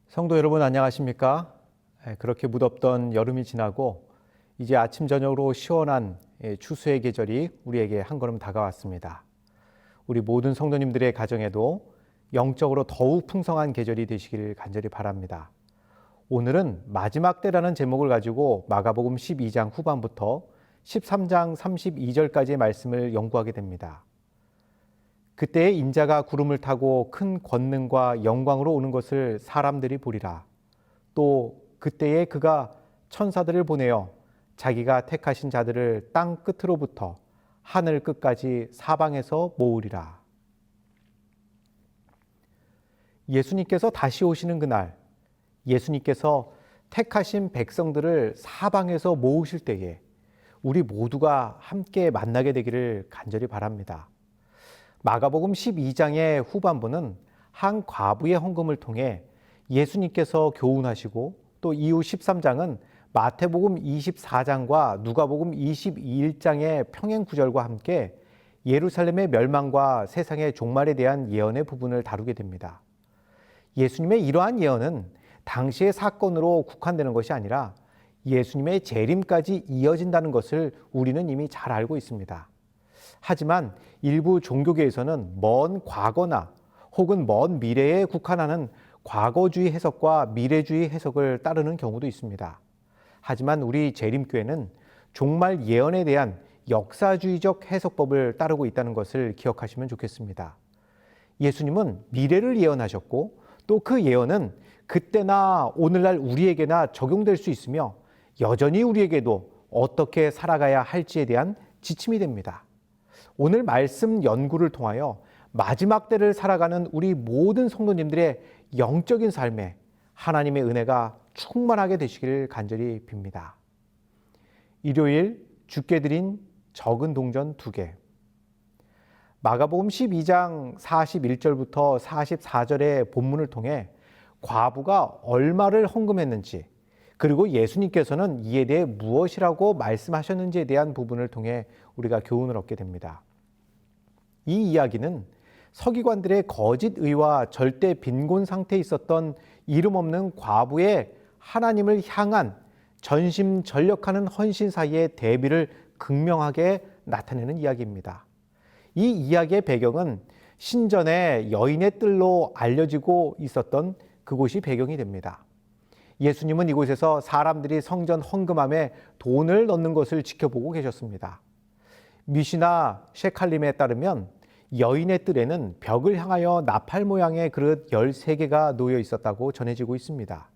성도 여러분 안녕하십니까? 그렇게 무덥던 여름이 지나고 이제 아침 저녁으로 시원한 추수의 계절이 우리에게 한 걸음 다가왔습니다. 우리 모든 성도님들의 가정에도 영적으로 더욱 풍성한 계절이 되시길 간절히 바랍니다. 오늘은 마지막 때라는 제목을 가지고 마가복음 12장 후반부터 13장 32절까지의 말씀을 연구하게 됩니다. 그때에 인자가 구름을 타고 큰 권능과 영광으로 오는 것을 사람들이 보리라. 또 그때에 그가 천사들을 보내어 자기가 택하신 자들을 땅 끝으로부터 하늘 끝까지 사방에서 모으리라. 예수님께서 다시 오시는 그날, 예수님께서 택하신 백성들을 사방에서 모으실 때에 우리 모두가 함께 만나게 되기를 간절히 바랍니다. 마가복음 12장의 후반부는 한 과부의 헌금을 통해 예수님께서 교훈하시고, 또 이후 13장은 마태복음 24장과 누가복음 22장의 평행 구절과 함께 예루살렘의 멸망과 세상의 종말에 대한 예언의 부분을 다루게 됩니다. 예수님의 이러한 예언은 당시의 사건으로 국한되는 것이 아니라 예수님의 재림까지 이어진다는 것을 우리는 이미 잘 알고 있습니다. 하지만 일부 종교계에서는 먼 과거나 혹은 먼 미래에 국한하는 과거주의 해석과 미래주의 해석을 따르는 경우도 있습니다. 하지만 우리 재림교회는 종말 예언에 대한 역사주의적 해석법을 따르고 있다는 것을 기억하시면 좋겠습니다. 예수님은 미래를 예언하셨고, 또 그 예언은 그때나 오늘날 우리에게나 적용될 수 있으며 여전히 우리에게도 어떻게 살아가야 할지에 대한 지침이 됩니다. 오늘 말씀 연구를 통하여 마지막 때를 살아가는 우리 모든 성도님들의 영적인 삶에 하나님의 은혜가 충만하게 되시기를 간절히 빕니다. 일요일 주께 드린 적은 동전 2개. 마가복음 12장 41절부터 44절의 본문을 통해 과부가 얼마를 헌금했는지, 그리고 예수님께서는 이에 대해 무엇이라고 말씀하셨는지에 대한 부분을 통해 우리가 교훈을 얻게 됩니다. 이 이야기는 서기관들의 거짓 의와 절대 빈곤 상태에 있었던 이름 없는 과부의 하나님을 향한 전심전력하는 헌신 사이의 대비를 극명하게 나타내는 이야기입니다. 이 이야기의 배경은 신전의 여인의 뜰로 알려지고 있었던 그곳이 배경이 됩니다. 예수님은 이곳에서 사람들이 성전 헌금함에 돈을 넣는 것을 지켜보고 계셨습니다. 미시나 셰칼림에 따르면 여인의 뜰에는 벽을 향하여 나팔 모양의 그릇 13개가 놓여 있었다고 전해지고 있습니다.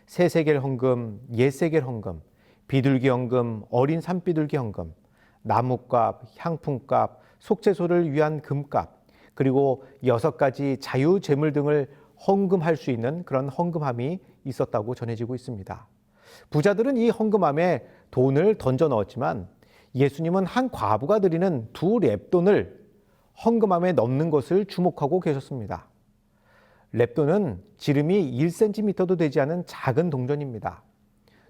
세세겔 헌금, 옛세겔 헌금, 비둘기 헌금, 어린 산비둘기 헌금, 나뭇값, 향품값, 속죄소를 위한 금값, 그리고 6가지 자유재물 등을 헌금할 수 있는 그런 헌금함이 있었다고 전해지고 있습니다. 부자들은 이 헌금함에 돈을 던져 넣었지만 예수님은 한 과부가 드리는 2렙돈을 헌금함에 넣는 것을 주목하고 계셨습니다. 렙돈은 지름이 1cm도 되지 않은 작은 동전입니다.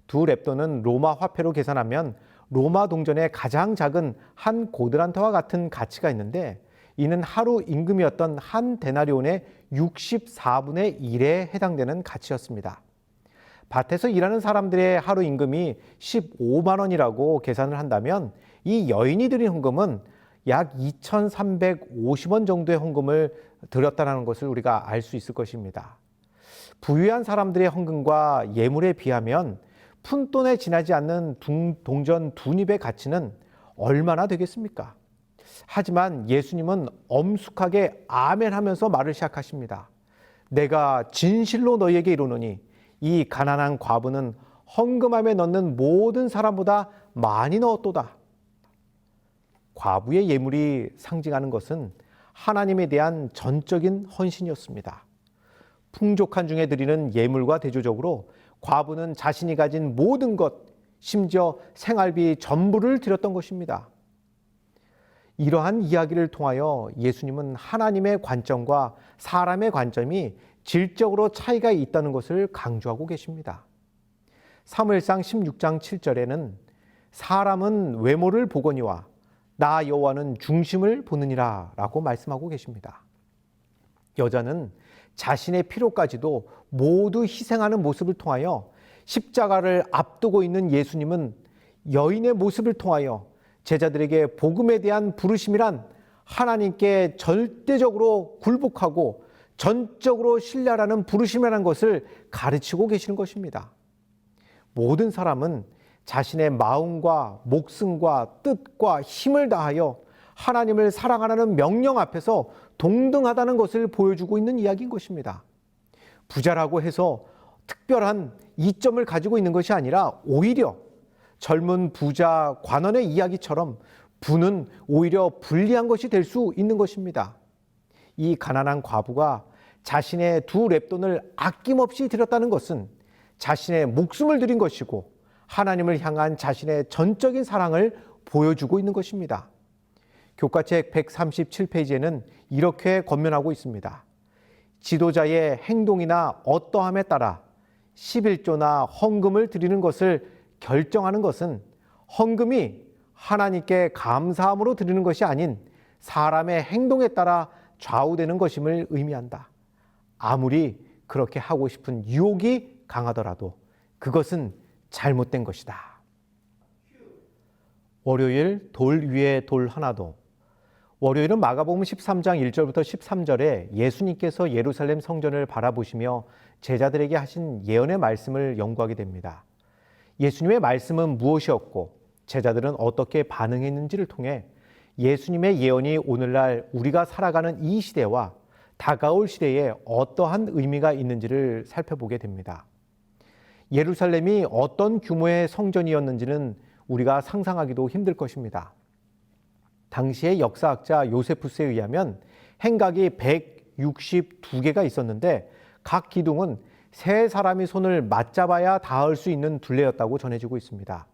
2렙돈은 로마 화폐로 계산하면 로마 동전의 가장 작은 한 고드란트와 같은 가치가 있는데, 이는 하루 임금이었던 한 데나리온의 64분의 1에 해당되는 가치였습니다. 밭에서 일하는 사람들의 하루 임금이 15만 원이라고 계산을 한다면 이 여인이 드린 헌금은 약 2,350원 정도의 헌금을 드렸다는 것을 우리가 알 수 있을 것입니다. 부유한 사람들의 헌금과 예물에 비하면 푼돈에 지나지 않는 동전 2닙의 가치는 얼마나 되겠습니까? 하지만 예수님은 엄숙하게 아멘 하면서 말을 시작하십니다. 내가 진실로 너희에게 이르노니 이 가난한 과부는 헌금함에 넣는 모든 사람보다 많이 넣었도다. 과부의 예물이 상징하는 것은 하나님에 대한 전적인 헌신이었습니다. 풍족한 중에 드리는 예물과 대조적으로 과부는 자신이 가진 모든 것, 심지어 생활비 전부를 드렸던 것입니다. 이러한 이야기를 통하여 예수님은 하나님의 관점과 사람의 관점이 질적으로 차이가 있다는 것을 강조하고 계십니다. 사무엘상 16장 7절에는 사람은 외모를 보거니와 나 여호와는 중심을 보느니라 라고 말씀하고 계십니다. 여자는 자신의 필요까지도 모두 희생하는 모습을 통하여 십자가를 앞두고 있는 예수님은 여인의 모습을 통하여 제자들에게 복음에 대한 부르심이란 하나님께 절대적으로 굴복하고 전적으로 신뢰하라는 부르심이라는 것을 가르치고 계시는 것입니다. 모든 사람은 자신의 마음과 목숨과 뜻과 힘을 다하여 하나님을 사랑하라는 명령 앞에서 동등하다는 것을 보여주고 있는 이야기인 것입니다. 부자라고 해서 특별한 이점을 가지고 있는 것이 아니라 오히려 젊은 부자 관원의 이야기처럼 부는 오히려 불리한 것이 될 수 있는 것입니다. 이 가난한 과부가 자신의 2렙돈을 아낌없이 드렸다는 것은 자신의 목숨을 드린 것이고 하나님을 향한 자신의 전적인 사랑을 보여주고 있는 것입니다. 교과책 137페이지에는 이렇게 권면하고 있습니다. 지도자의 행동이나 어떠함에 따라 11조나 헌금을 드리는 것을 결정하는 것은 헌금이 하나님께 감사함으로 드리는 것이 아닌 사람의 행동에 따라 좌우되는 것임을 의미한다. 아무리 그렇게 하고 싶은 유혹이 강하더라도 그것은 잘못된 것이다. 월요일 돌 위에 돌 하나도. 월요일은 마가복음 13장 1절부터 13절에 예수님께서 예루살렘 성전을 바라보시며 제자들에게 하신 예언의 말씀을 연구하게 됩니다. 예수님의 말씀은 무엇이었고 제자들은 어떻게 반응했는지를 통해 예수님의 예언이 오늘날 우리가 살아가는 이 시대와 다가올 시대에 어떠한 의미가 있는지를 살펴보게 됩니다. 예루살렘이 어떤 규모의 성전이었는지는 우리가 상상하기도 힘들 것입니다. 당시의 역사학자 요세푸스에 의하면 행각이 162개가 있었는데 각 기둥은 3사람이 손을 맞잡아야 닿을 수 있는 둘레였다고 전해지고 있습니다.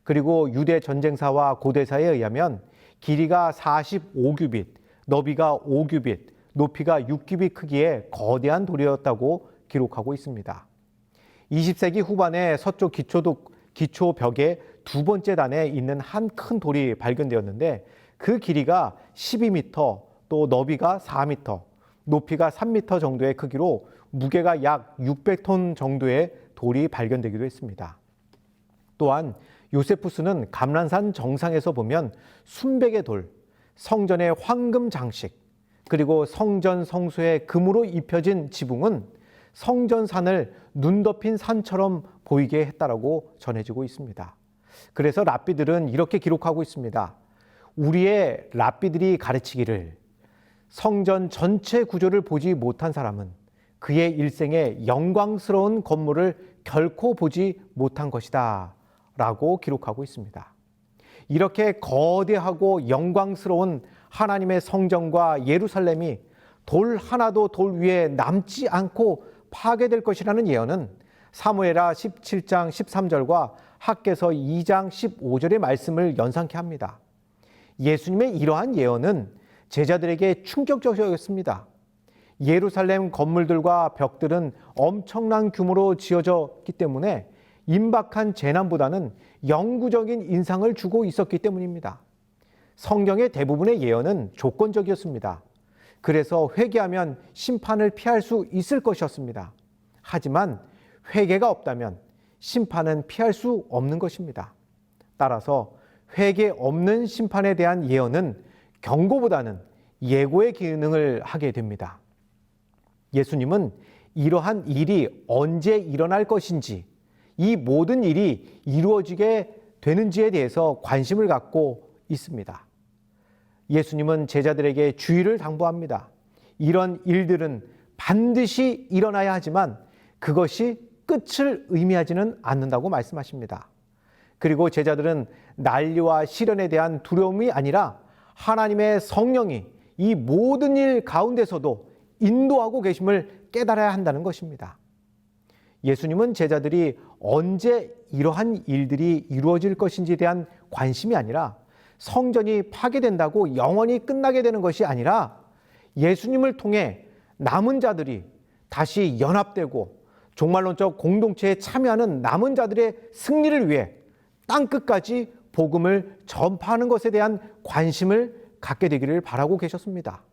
그리고 유대 전쟁사와 고대사에 의하면 길이가 45규빗, 너비가 5규빗, 높이가 6규빗 크기의 거대한 돌이었다고 기록하고 있습니다. 20세기 후반에 서쪽 기초벽의 2번째 단에 있는 한 큰 돌이 발견되었는데 그 길이가 12m, 또 너비가 4m, 높이가 3m 정도의 크기로 무게가 약 600톤 정도의 돌이 발견되기도 했습니다. 또한 요세푸스는 감람산 정상에서 보면 순백의 돌, 성전의 황금 장식, 그리고 성전 성소의 금으로 입혀진 지붕은 성전산을 눈 덮인 산처럼 보이게 했다라고 전해지고 있습니다. 그래서 랍비들은 이렇게 기록하고 있습니다. 우리의 랍비들이 가르치기를 성전 전체 구조를 보지 못한 사람은 그의 일생에 영광스러운 건물을 결코 보지 못한 것이다 라고 기록하고 있습니다. 이렇게 거대하고 영광스러운 하나님의 성전과 예루살렘이 돌 하나도 돌 위에 남지 않고 파괴될 것이라는 예언은 사무엘하 17장 13절과 학개서 2장 15절의 말씀을 연상케 합니다. 예수님의 이러한 예언은 제자들에게 충격적이었습니다. 예루살렘 건물들과 벽들은 엄청난 규모로 지어졌기 때문에 임박한 재난보다는 영구적인 인상을 주고 있었기 때문입니다. 성경의 대부분의 예언은 조건적이었습니다. 그래서 회개하면 심판을 피할 수 있을 것이었습니다. 하지만 회개가 없다면 심판은 피할 수 없는 것입니다. 따라서 회개 없는 심판에 대한 예언은 경고보다는 예고의 기능을 하게 됩니다. 예수님은 이러한 일이 언제 일어날 것인지, 이 모든 일이 이루어지게 되는지에 대해서 관심을 갖고 있습니다. 예수님은 제자들에게 주의를 당부합니다. 이런 일들은 반드시 일어나야 하지만 그것이 끝을 의미하지는 않는다고 말씀하십니다. 그리고 제자들은 난리와 시련에 대한 두려움이 아니라 하나님의 성령이 이 모든 일 가운데서도 인도하고 계심을 깨달아야 한다는 것입니다. 예수님은 제자들이 언제 이러한 일들이 이루어질 것인지에 대한 관심이 아니라 성전이 파괴된다고 영원히 끝나게 되는 것이 아니라 예수님을 통해 남은 자들이 다시 연합되고 종말론적 공동체에 참여하는 남은 자들의 승리를 위해 땅끝까지 복음을 전파하는 것에 대한 관심을 갖게 되기를 바라고 계셨습니다.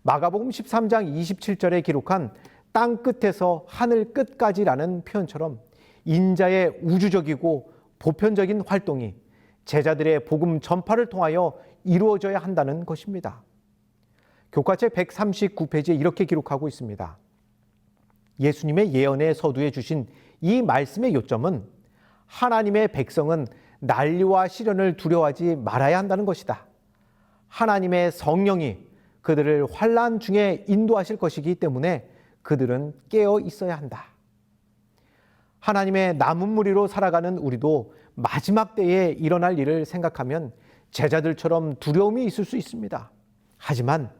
마가복음 13장 27절에 기록한 땅 끝에서 하늘 끝까지라는 표현처럼 인자의 우주적이고 보편적인 활동이 제자들의 복음 전파를 통하여 이루어져야 한다는 것입니다. 교과책 139페이지에 이렇게 기록하고 있습니다. 예수님의 예언의 서두에 주신 이 말씀의 요점은 하나님의 백성은 난리와 시련을 두려워하지 말아야 한다는 것이다. 하나님의 성령이 그들을 환난 중에 인도하실 것이기 때문에 그들은 깨어 있어야 한다. 하나님의 남은 무리로 살아가는 우리도 마지막 때에 일어날 일을 생각하면 제자들처럼 두려움이 있을 수 있습니다. 하지만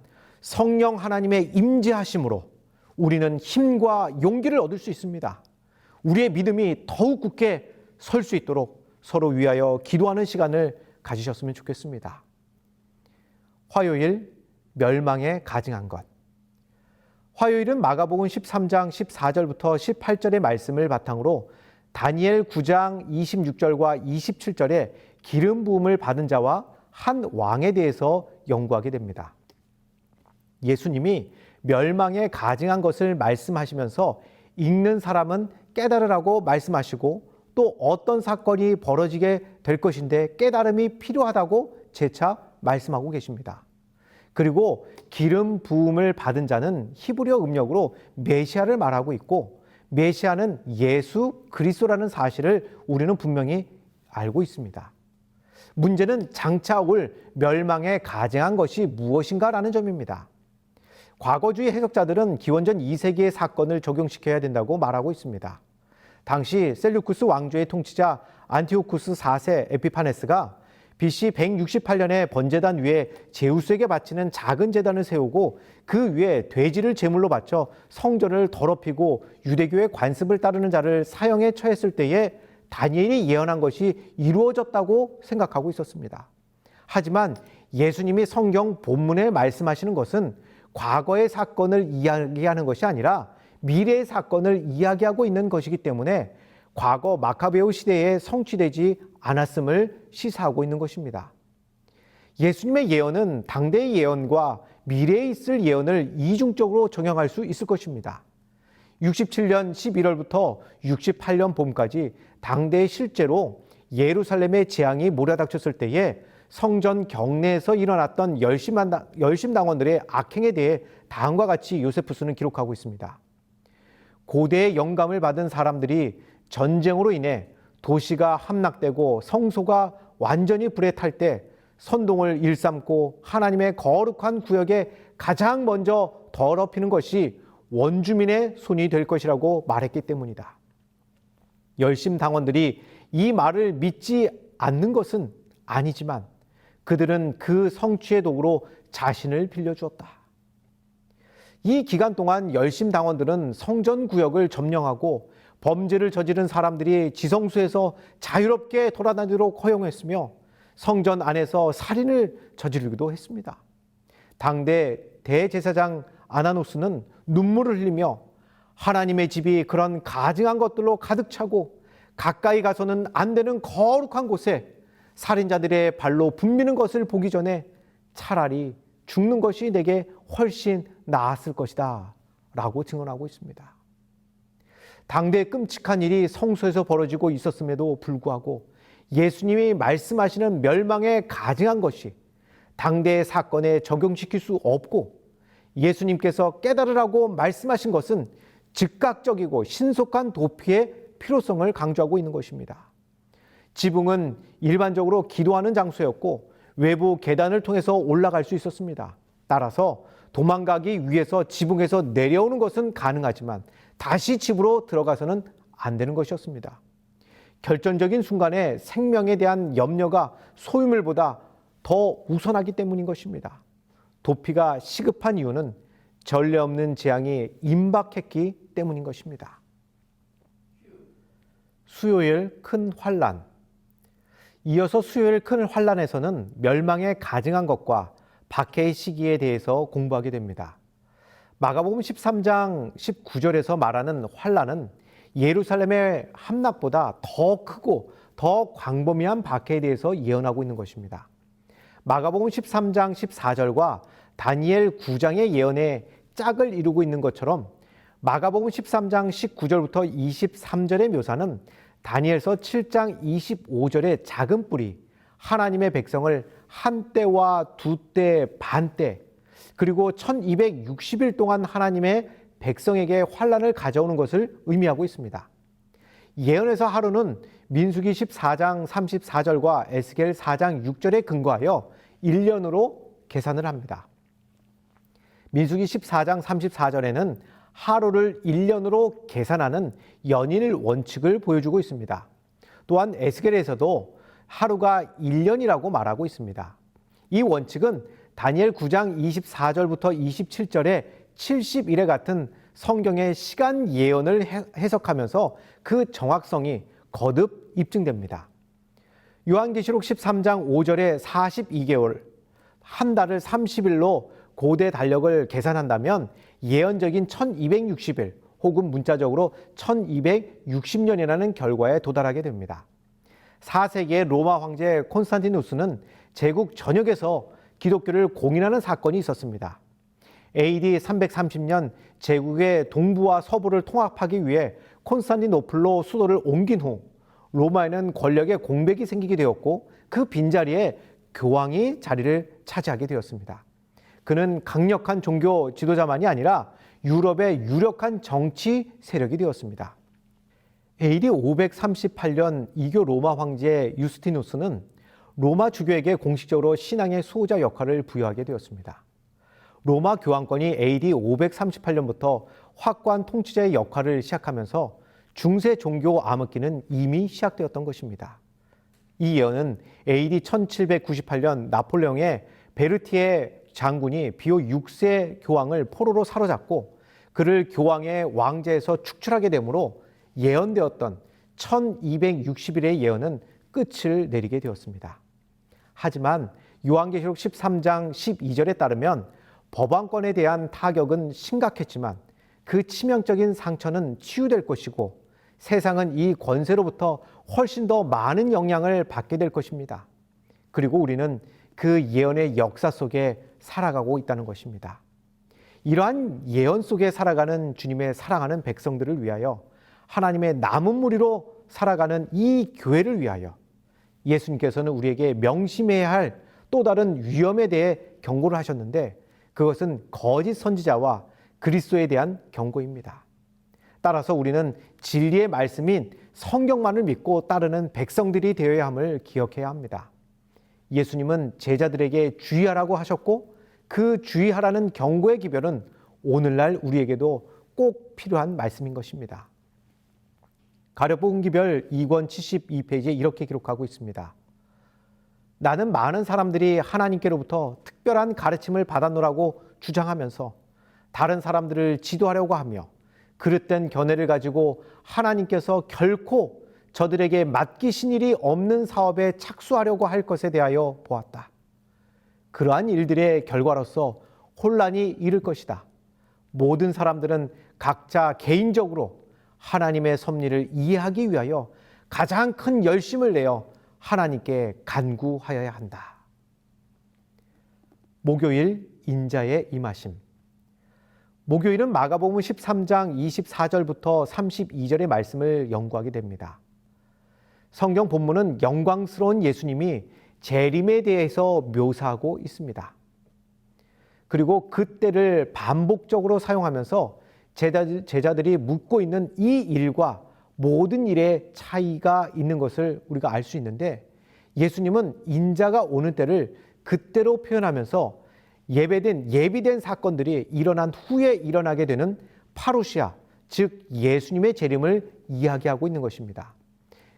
성령 하나님의 임재하심으로 우리는 힘과 용기를 얻을 수 있습니다. 우리의 믿음이 더욱 굳게 설 수 있도록 서로 위하여 기도하는 시간을 가지셨으면 좋겠습니다. 화요일, 멸망에 가증한 것. 화요일은 마가복음 13장 14절부터 18절의 말씀을 바탕으로 다니엘 9장 26절과 27절에 기름 부음을 받은 자와 한 왕에 대해서 연구하게 됩니다. 예수님이 멸망에 가증한 것을 말씀하시면서 읽는 사람은 깨달으라고 말씀하시고 또 어떤 사건이 벌어지게 될 것인데 깨달음이 필요하다고 재차 말씀하고 계십니다. 그리고 기름 부음을 받은 자는 히브리어 음력으로 메시아를 말하고 있고 메시아는 예수 그리스도라는 사실을 우리는 분명히 알고 있습니다. 문제는 장차 올 멸망에 가증한 것이 무엇인가라는 점입니다. 과거주의 해석자들은 기원전 2세기의 사건을 적용시켜야 된다고 말하고 있습니다. 당시 셀루쿠스 왕조의 통치자 안티오쿠스 4세 에피파네스가 BC 168년에 번제단 위에 제우스에게 바치는 작은 제단을 세우고 그 위에 돼지를 제물로 바쳐 성전을 더럽히고 유대교의 관습을 따르는 자를 사형에 처했을 때에 다니엘이 예언한 것이 이루어졌다고 생각하고 있었습니다. 하지만 예수님이 성경 본문에 말씀하시는 것은 과거의 사건을 이야기하는 것이 아니라 미래의 사건을 이야기하고 있는 것이기 때문에 과거 마카베오 시대에 성취되지 않았음을 시사하고 있는 것입니다. 예수님의 예언은 당대의 예언과 미래에 있을 예언을 이중적으로 적용할 수 있을 것입니다. 67년 11월부터 68년 봄까지 당대에 실제로 예루살렘의 재앙이 몰아닥쳤을 때에 성전 경내에서 일어났던 열심당원들의 악행에 대해 다음과 같이 요세푸스는 기록하고 있습니다. 고대의 영감을 받은 사람들이 전쟁으로 인해 도시가 함락되고 성소가 완전히 불에 탈 때 선동을 일삼고 하나님의 거룩한 구역에 가장 먼저 더럽히는 것이 원주민의 손이 될 것이라고 말했기 때문이다. 열심당원들이 이 말을 믿지 않는 것은 아니지만 그들은 그 성취의 도구로 자신을 빌려주었다. 이 기간 동안 열심당원들은 성전구역을 점령하고 범죄를 저지른 사람들이 지성소에서 자유롭게 돌아다니도록 허용했으며 성전 안에서 살인을 저지르기도 했습니다. 당대 대제사장 아나노스는 눈물을 흘리며 하나님의 집이 그런 가증한 것들로 가득 차고 가까이 가서는 안 되는 거룩한 곳에 살인자들의 발로 붐비는 것을 보기 전에 차라리 죽는 것이 내게 훨씬 나았을 것이다 라고 증언하고 있습니다. 당대의 끔찍한 일이 성소에서 벌어지고 있었음에도 불구하고 예수님이 말씀하시는 멸망에 가증한 것이 당대의 사건에 적용시킬 수 없고 예수님께서 깨달으라고 말씀하신 것은 즉각적이고 신속한 도피의 필요성을 강조하고 있는 것입니다. 지붕은 일반적으로 기도하는 장소였고 외부 계단을 통해서 올라갈 수 있었습니다. 따라서 도망가기 위해서 지붕에서 내려오는 것은 가능하지만 다시 집으로 들어가서는 안 되는 것이었습니다. 결정적인 순간에 생명에 대한 염려가 소유물보다 더 우선하기 때문인 것입니다. 도피가 시급한 이유는 전례 없는 재앙이 임박했기 때문인 것입니다. 수요일 큰 환난. 이어서 수요일 큰 환난에서는 멸망에 가증한 것과 박해의 시기에 대해서 공부하게 됩니다. 마가복음 13장 19절에서 말하는 환난은 예루살렘의 함락보다 더 크고 더 광범위한 박해에 대해서 예언하고 있는 것입니다. 마가복음 13장 14절과 다니엘 9장의 예언에 짝을 이루고 있는 것처럼 마가복음 13장 19절부터 23절의 묘사는 다니엘서 7장 25절의 작은 뿔이 하나님의 백성을 한 때와 두 때, 반 때, 그리고 1260일 동안 하나님의 백성에게 환난을 가져오는 것을 의미하고 있습니다. 예언에서 하루는 민수기 14장 34절과 에스겔 4장 6절에 근거하여 1년으로 계산을 합니다. 민수기 14장 34절에는 하루를 1년으로 계산하는 연일 원칙을 보여주고 있습니다. 또한 에스겔에서도 하루가 1년이라고 말하고 있습니다. 이 원칙은 다니엘 9장 24절부터 27절의 70일에 같은 성경의 시간 예언을 해석하면서 그 정확성이 거듭 입증됩니다. 요한계시록 13장 5절에 42개월, 한 달을 30일로 고대 달력을 계산한다면 예언적인 1260일 혹은 문자적으로 1260년이라는 결과에 도달하게 됩니다. 4세기의 로마 황제 콘스탄티누스는 제국 전역에서 기독교를 공인하는 사건이 있었습니다. AD 330년 제국의 동부와 서부를 통합하기 위해 콘스탄티노플로 수도를 옮긴 후 로마에는 권력의 공백이 생기게 되었고 그 빈자리에 교황이 자리를 차지하게 되었습니다. 그는 강력한 종교 지도자만이 아니라 유럽의 유력한 정치 세력이 되었습니다. AD 538년 이교 로마 황제 유스티누스는 로마 주교에게 공식적으로 신앙의 수호자 역할을 부여하게 되었습니다. 로마 교황권이 AD 538년부터 확고한 통치자의 역할을 시작하면서 중세 종교 암흑기는 이미 시작되었던 것입니다. 이 예언은 AD 1798년 나폴레옹의 베르티에 장군이 비오 6세 교황을 포로로 사로잡고 그를 교황의 왕제에서 축출하게 되므로 예언되었던 1260일의 예언은 끝을 내리게 되었습니다. 하지만 요한계시록 13장 12절에 따르면 법왕권에 대한 타격은 심각했지만 그 치명적인 상처는 치유될 것이고 세상은 이 권세로부터 훨씬 더 많은 영향을 받게 될 것입니다. 그리고 우리는 그 예언의 역사 속에 살아가고 있다는 것입니다. 이러한 예언 속에 살아가는 주님의 사랑하는 백성들을 위하여 하나님의 남은 무리로 살아가는 이 교회를 위하여 예수님께서는 우리에게 명심해야 할 또 다른 위험에 대해 경고를 하셨는데 그것은 거짓 선지자와 그리스도에 대한 경고입니다. 따라서 우리는 진리의 말씀인 성경만을 믿고 따르는 백성들이 되어야 함을 기억해야 합니다. 예수님은 제자들에게 주의하라고 하셨고 그 주의하라는 경고의 기별은 오늘날 우리에게도 꼭 필요한 말씀인 것입니다. 가룟복음 기별 2권 72페이지에 이렇게 기록하고 있습니다. 나는 많은 사람들이 하나님께로부터 특별한 가르침을 받았노라고 주장하면서 다른 사람들을 지도하려고 하며 그릇된 견해를 가지고 하나님께서 결코 저들에게 맡기신 일이 없는 사업에 착수하려고 할 것에 대하여 보았다. 그러한 일들의 결과로서 혼란이 이를 것이다. 모든 사람들은 각자 개인적으로 하나님의 섭리를 이해하기 위하여 가장 큰 열심을 내어 하나님께 간구하여야 한다. 목요일 인자의 임하심. 목요일은 마가복음 13장 24절부터 32절의 말씀을 연구하게 됩니다. 성경 본문은 영광스러운 예수님이 재림에 대해서 묘사하고 있습니다. 그리고 그때를 반복적으로 사용하면서 제자들이 묻고 있는 이 일과 모든 일에 차이가 있는 것을 우리가 알 수 있는데 예수님은 인자가 오는 때를 그때로 표현하면서 예비된 사건들이 일어난 후에 일어나게 되는 파루시아, 즉 예수님의 재림을 이야기하고 있는 것입니다.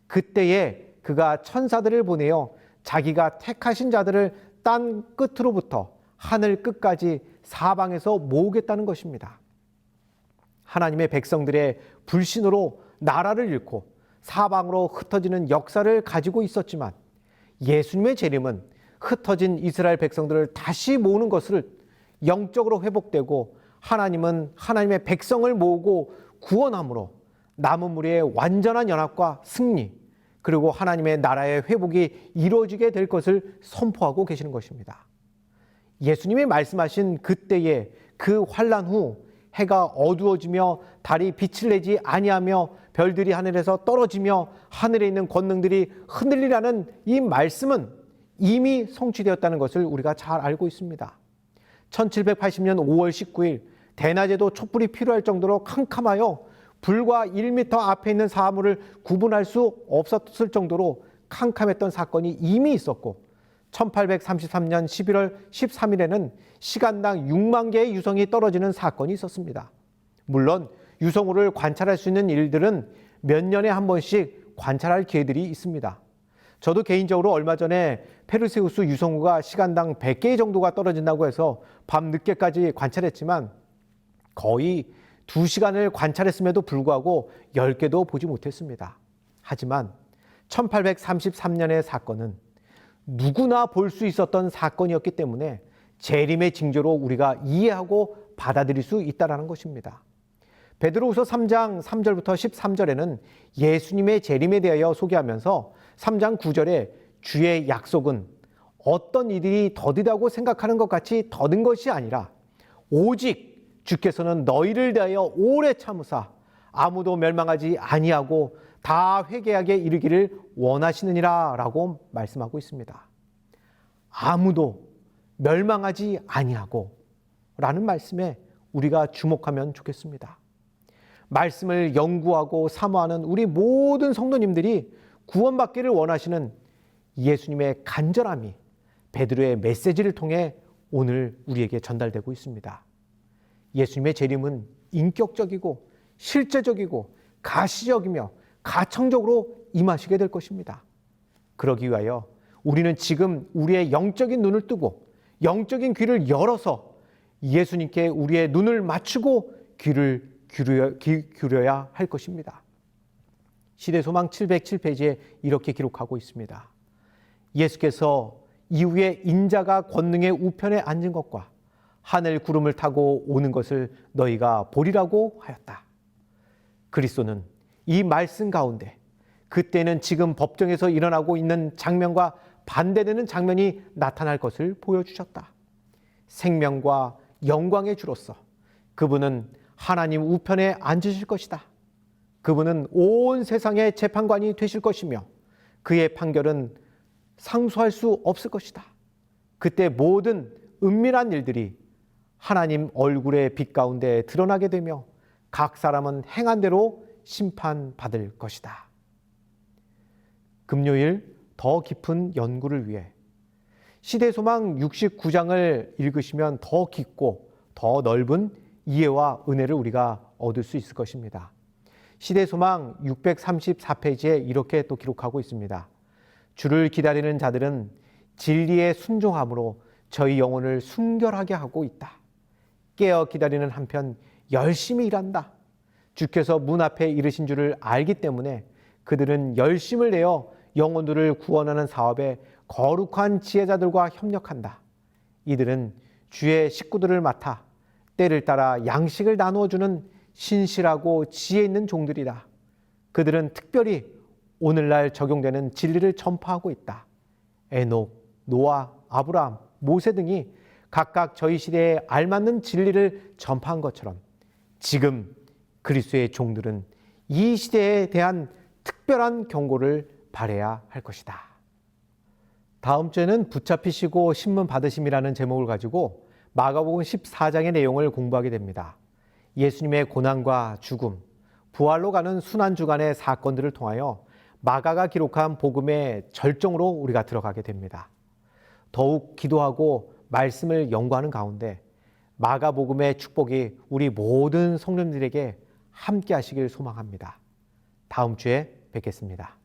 그때에 그가 천사들을 보내어 자기가 택하신 자들을 땅 끝으로부터 하늘 끝까지 사방에서 모으겠다는 것입니다. 하나님의 백성들의 불신으로 나라를 잃고 사방으로 흩어지는 역사를 가지고 있었지만 예수님의 재림은 흩어진 이스라엘 백성들을 다시 모으는 것을 영적으로 회복되고 하나님은 하나님의 백성을 모으고 구원함으로 남은 무리의 완전한 연합과 승리 그리고 하나님의 나라의 회복이 이루어지게 될 것을 선포하고 계시는 것입니다. 예수님이 말씀하신 그때에 그 환난 후 해가 어두워지며 달이 빛을 내지 아니하며 별들이 하늘에서 떨어지며 하늘에 있는 권능들이 흔들리라는 이 말씀은 이미 성취되었다는 것을 우리가 잘 알고 있습니다. 1780년 5월 19일 대낮에도 촛불이 필요할 정도로 캄캄하여 불과 1m 앞에 있는 사물을 구분할 수 없었을 정도로 캄캄했던 사건이 이미 있었고 1833년 11월 13일에는 시간당 6만 개의 유성이 떨어지는 사건이 있었습니다. 물론 유성우를 관찰할 수 있는 일들은 몇 년에 한 번씩 관찰할 기회들이 있습니다. 저도 개인적으로 얼마 전에 페르세우스 유성우가 시간당 100개 정도가 떨어진다고 해서 밤 늦게까지 관찰했지만 거의 2시간을 관찰했음에도 불구하고 10개도 보지 못했습니다. 하지만 1833년의 사건은 누구나 볼 수 있었던 사건이었기 때문에 재림의 징조로 우리가 이해하고 받아들일 수 있다는 것입니다. 베드로후서 3장 3절부터 13절에는 예수님의 재림에 대하여 소개하면서 3장 9절에 주의 약속은 어떤 이들이 더디다고 생각하는 것 같이 더딘 것이 아니라 오직 주께서는 너희를 대하여 오래 참으사 아무도 멸망하지 아니하고 다 회개하게 이르기를 원하시느니라 라고 말씀하고 있습니다. 아무도 멸망하지 아니하고 라는 말씀에 우리가 주목하면 좋겠습니다. 말씀을 연구하고 사모하는 우리 모든 성도님들이 구원받기를 원하시는 예수님의 간절함이 베드로의 메시지를 통해 오늘 우리에게 전달되고 있습니다. 예수님의 재림은 인격적이고 실제적이고 가시적이며 가청적으로 임하시게 될 것입니다. 그러기 위하여 우리는 지금 우리의 영적인 눈을 뜨고 영적인 귀를 열어서 예수님께 우리의 눈을 맞추고 귀를 기울여야 할 것입니다. 시대소망 707페이지에 이렇게 기록하고 있습니다. 예수께서 이후에 인자가 권능의 우편에 앉은 것과 하늘 구름을 타고 오는 것을 너희가 보리라고 하였다. 그리스도는 이 말씀 가운데 그때는 지금 법정에서 일어나고 있는 장면과 반대되는 장면이 나타날 것을 보여주셨다. 생명과 영광의 주로서 그분은 하나님 우편에 앉으실 것이다. 그분은 온 세상의 재판관이 되실 것이며 그의 판결은 상소할 수 없을 것이다. 그때 모든 은밀한 일들이 하나님 얼굴의 빛 가운데 드러나게 되며 각 사람은 행한 대로 심판받을 것이다. 금요일 더 깊은 연구를 위해 시대소망 69장을 읽으시면 더 깊고 더 넓은 이해와 은혜를 우리가 얻을 수 있을 것입니다. 시대소망 634페이지에 이렇게 또 기록하고 있습니다. 주를 기다리는 자들은 진리에 순종함으로 저희 영혼을 순결하게 하고 있다. 깨어 기다리는 한편 열심히 일한다. 주께서 문 앞에 이르신 줄을 알기 때문에 그들은 열심을 내어 영혼들을 구원하는 사업에 거룩한 지혜자들과 협력한다. 이들은 주의 식구들을 맡아 때를 따라 양식을 나누어 주는 신실하고 지혜 있는 종들이다. 그들은 특별히 오늘날 적용되는 진리를 전파하고 있다. 에녹, 노아, 아브라함, 모세 등이 각각 저희 시대에 알맞는 진리를 전파한 것처럼 지금 그리스도의 종들은 이 시대에 대한 특별한 경고를 발해야 할 것이다. 다음 주에는 붙잡히시고 신문 받으심이라는 제목을 가지고 마가복음 14장의 내용을 공부하게 됩니다. 예수님의 고난과 죽음, 부활로 가는 순환주간의 사건들을 통하여 마가가 기록한 복음의 절정으로 우리가 들어가게 됩니다. 더욱 기도하고 말씀을 연구하는 가운데 마가복음의 축복이 우리 모든 성도님들에게 함께 하시길 소망합니다. 다음 주에 뵙겠습니다.